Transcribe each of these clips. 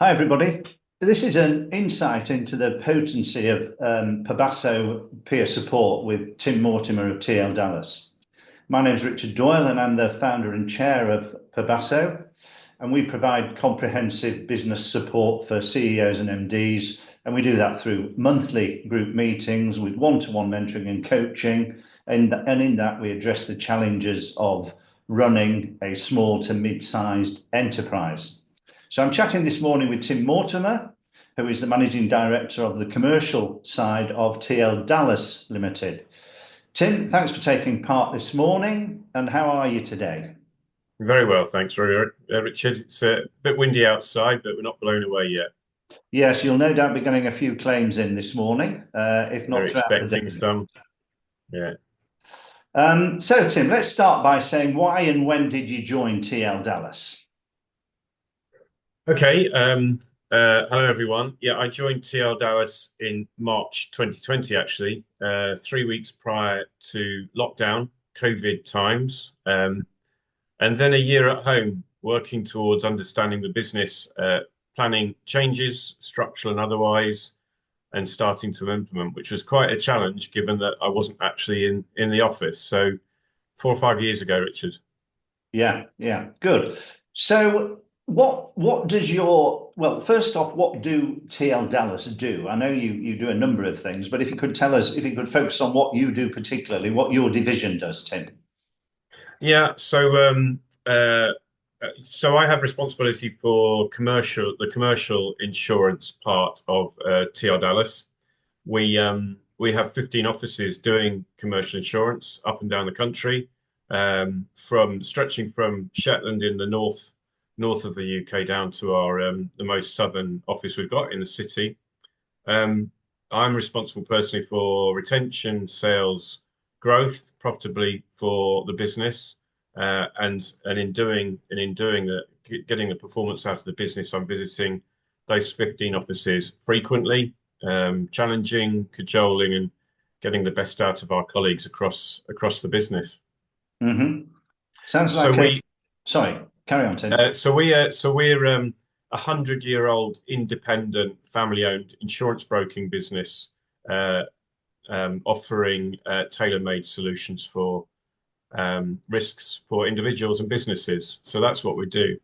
Hi, everybody. This is an insight into the potency of Pabaso peer support with Tim Mortimer of TL Dallas. My name is Richard Doyle, and I'm the founder and chair of Pabaso. And we provide comprehensive business support for CEOs and MDs. And we do that through monthly group meetings with one-to-one mentoring and coaching. And in that, we address the challenges of running a small to mid-sized enterprise. So I'm chatting this morning with Tim Mortimer, who is the managing director of the commercial side of TL Dallas Limited. Tim, thanks for taking part this morning. And how are you today? Very well, thanks, Richard. It's a bit windy outside, but we're not blown away yet. Yes, you'll no doubt be getting a few claims in this morning, if not We're throughout the expecting day. some. Yeah. So, Tim, let's start by saying why and when did you join TL Dallas? Okay. Hello, everyone. Yeah, I joined TL Dallas in March 2020, actually, 3 weeks prior to lockdown, COVID times, and then a year at home working towards understanding the business, planning changes, structural and otherwise, and starting to implement, which was quite a challenge given that I wasn't actually in the office. So 4 or 5 years ago, Richard. Yeah, yeah, good. So, what does first off, what do TL Dallas do? I know you do a number of things, but if you could tell us, if you could focus on what you do particularly, what your division does, Tim. Yeah, so I have responsibility for the commercial insurance part of TR Dallas. We have 15 offices doing commercial insurance up and down the country, from stretching from Shetland in the north of the UK down to our the most southern office we've got in the city. Um, I'm responsible personally for retention, sales, growth, profitably for the business, and in doing that, getting the performance out of the business. I'm visiting those 15 offices frequently, challenging, cajoling, and getting the best out of our colleagues across the business. Hmm. Sounds So like a, we sorry, carry on, Tim. we're 100-year-old independent family-owned insurance broking business, uh, offering tailor-made solutions for risks for individuals and businesses. So that's what we do.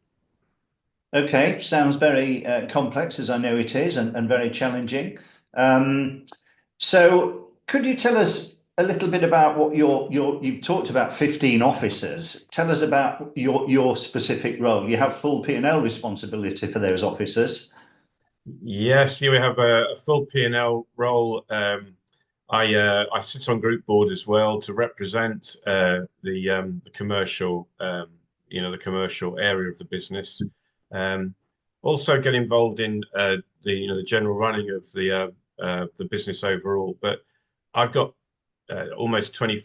Okay, sounds very complex, as I know it is, and very challenging. Um, So could you tell us a little bit about what you've talked about 15 officers. Tell us about your specific role. You have full P&L responsibility for those officers. Yes, we have a full P&L role. I sit on group board as well to represent the commercial, the commercial area of the business. Um, Also get involved in the general running of the business overall. But I've got almost 30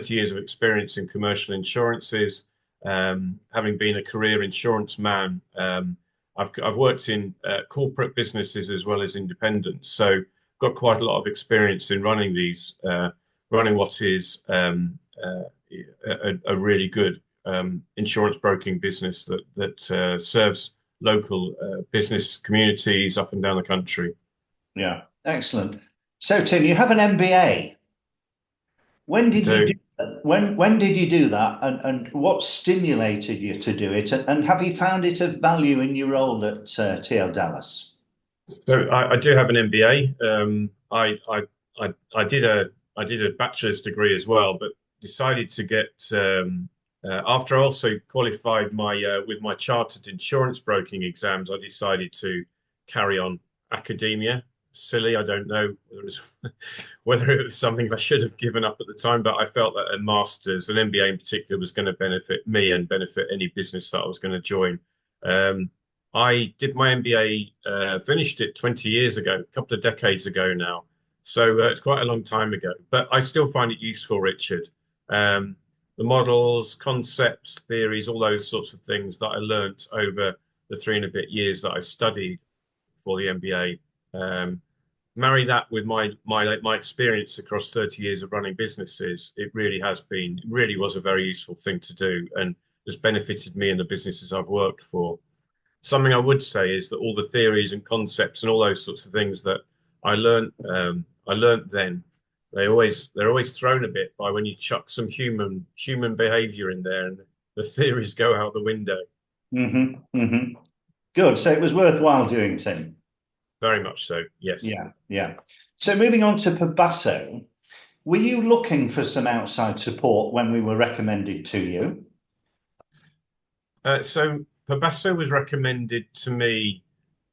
years of experience in commercial insurances, having been a career insurance man. I've worked in corporate businesses as well as independent, so got quite a lot of experience in running what is a really good insurance broking business that serves local business communities up and down the country. Yeah, excellent. So Tim, you have an MBA. When I did you do do. that? When did you do that? And what stimulated you to do it? And have you found it of value in your role at TL Dallas? So I do have an MBA. I did a bachelor's degree as well, but decided to get after I also qualified my with my chartered insurance broking exams. I decided to carry on academia. Silly, I don't know whether it was, whether it was something I should have given up at the time, but I felt that a master's, an MBA in particular, was going to benefit me and benefit any business that I was going to join. Um, I did my MBA, finished it 20 years ago, a couple of decades ago now. So it's quite a long time ago, but I still find it useful, Richard. Um, the models, concepts, theories, all those sorts of things that I learnt over the 3 and a bit years that I studied for the MBA. Marry that with my experience across 30 years of running businesses, it really was a very useful thing to do and has benefited me and the businesses I've worked for. something I would say is that all the theories and concepts and all those sorts of things that I learned then, they're always thrown a bit by when you chuck some human behavior in there, and the theories go out the window. Good. So it was worthwhile doing, Tim. Very much so, yes. Yeah, yeah. So moving on to Pabasso, were you looking for some outside support when we were recommended to you? So Pabasso was recommended to me,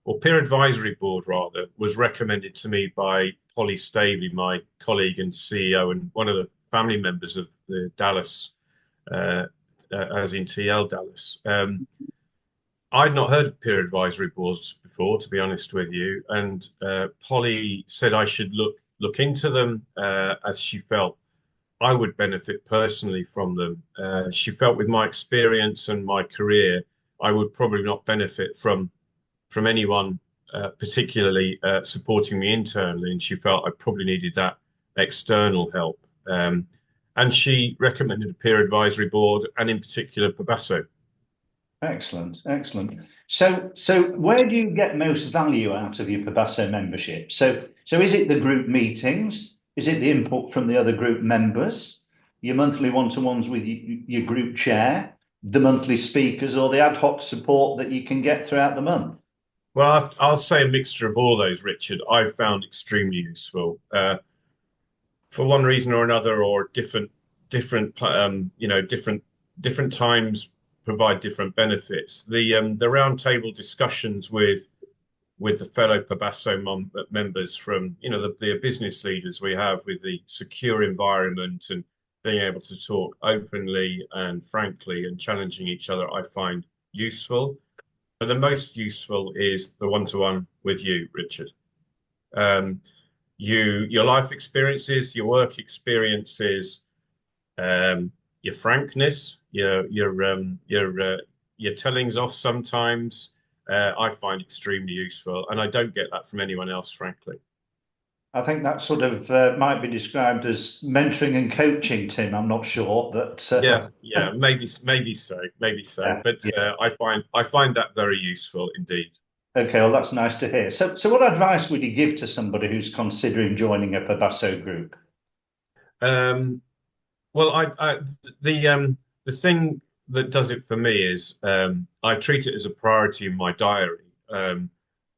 or Peer Advisory Board rather, was recommended to me by Polly Stavely, my colleague and CEO, and one of the family members of the Dallas, uh, as in TL Dallas. I'd not heard of peer advisory boards before, to be honest with you, and Polly said I should look into them as she felt I would benefit personally from them. She felt with my experience and my career, I would probably not benefit from anyone particularly supporting me internally, and she felt I probably needed that external help. And she recommended a peer advisory board, and in particular, Pabasso. Excellent, excellent. So where do you get most value out of your Pabasso membership? So is it the group meetings? Is it the input from the other group members? Your monthly one-to-ones with your group chair, the monthly speakers, or the ad hoc support that you can get throughout the month? Well, I'll say a mixture of all those, Richard. I've found extremely useful for one reason or another, or different times provide different benefits. The roundtable discussions with the fellow Pabasso members from the business leaders we have with the secure environment and being able to talk openly and frankly and challenging each other, I find useful. But the most useful is the one-to-one with you, Richard. Um, your life experiences, your work experiences, your frankness, your tellings off sometimes, I find extremely useful, and I don't get that from anyone else, frankly. I think that sort of might be described as mentoring and coaching, Tim. I'm not sure, but Yeah, maybe so. yeah, But yeah. I find that very useful indeed. Okay, well, that's nice to hear. So what advice would you give to somebody who's considering joining a Pabasso group? Um, Well, the thing that does it for me is I treat it as a priority in my diary.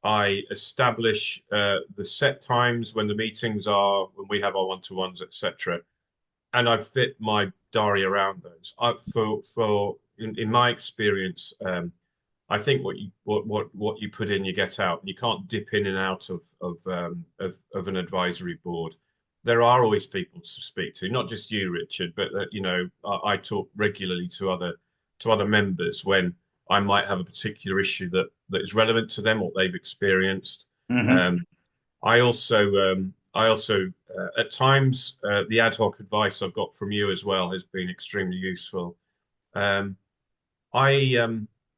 I establish the set times when the meetings are, when we have our one-to-ones, etc., and I fit my diary around those. In my experience, I think what you put in, you get out. You can't dip in and out of an advisory board. There are always people to speak to, not just you, Richard, but I talk regularly to other members when I might have a particular issue that is relevant to them, what they've experienced. Hmm. Um, I also at times the ad hoc advice I've got from you as well has been extremely useful. Um, I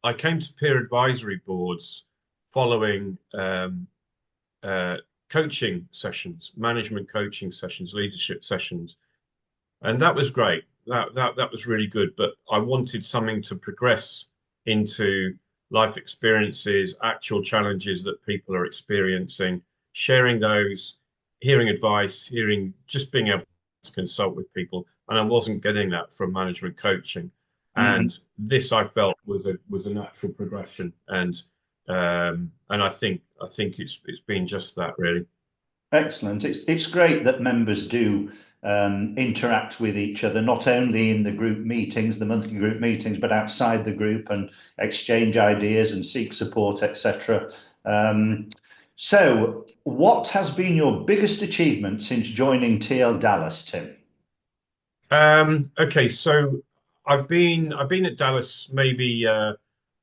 I came to peer advisory boards following uh, coaching sessions, management coaching sessions, leadership sessions, and that was great. That was really good. But I wanted something to progress into life experiences, actual challenges that people are experiencing, sharing those, hearing advice, just being able to consult with people. And I wasn't getting that from management coaching. Hmm. And this I felt was a natural progression. And I think it's been just that really. Excellent. It's great that members do interact with each other, not only in the group meetings, the monthly group meetings, but outside the group and exchange ideas and seek support, etc. So, what has been your biggest achievement since joining TL Dallas, Tim? Okay, so I've been at Dallas maybe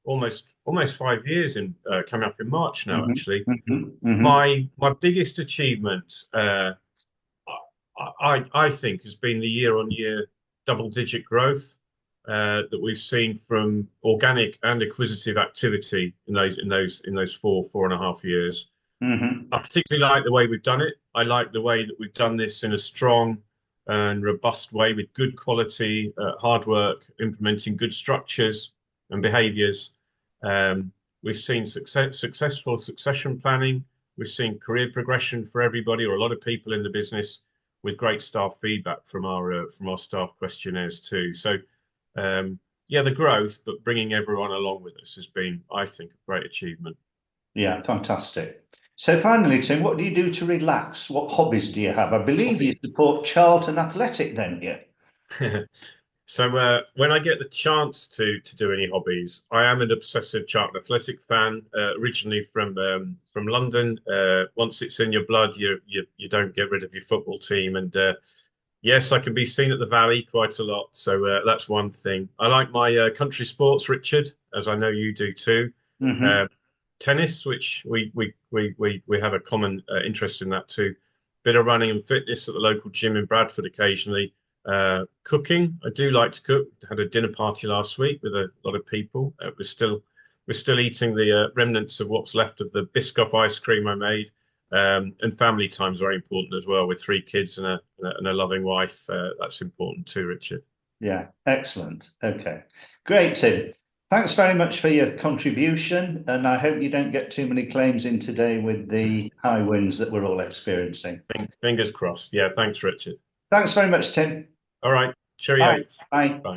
almost 5 years in coming up in March now Hmm. actually. Hmm. Hmm. My biggest achievement I think has been the year on year double digit growth that we've seen from organic and acquisitive activity in those 4.5 years. Hmm. I particularly like the way we've done it. I like the way that we've done this in a strong and robust way with good quality, hard work, implementing good structures and behaviors. We've seen successful succession planning. We've seen career progression for everybody, or a lot of people in the business, with great staff feedback from our staff questionnaires too. So, yeah, the growth, but bringing everyone along with us has been, I think, a great achievement. Yeah, fantastic. So finally, Tim, what do you do to relax? What hobbies do you have? I believe you Hobby. support Charlton Athletic, don't you? So when I get the chance to do any hobbies, I am an obsessive Charlton Athletic fan. Originally from London. Once it's in your blood, you don't get rid of your football team. And yes, I can be seen at the Valley quite a lot. So that's one thing. I like my country sports, Richard, as I know you do too. Hmm. Um, Tennis, which we have a common interest in that too. Bit of running and fitness at the local gym in Bradford occasionally. Cooking, I do like to cook. Had a dinner party last week with a lot of people. We're still eating the remnants of what's left of the Biscoff ice cream I made. And family time is very important as well, with three kids and a loving wife. That's important too, Richard. Yeah, excellent. Okay, great, Tim. Thanks very much for your contribution, and I hope you don't get too many claims in today with the high winds that we're all experiencing. Fingers crossed. Yeah, thanks, Richard. Thanks very much, Tim. All right, cheerio. Bye. Bye. Bye.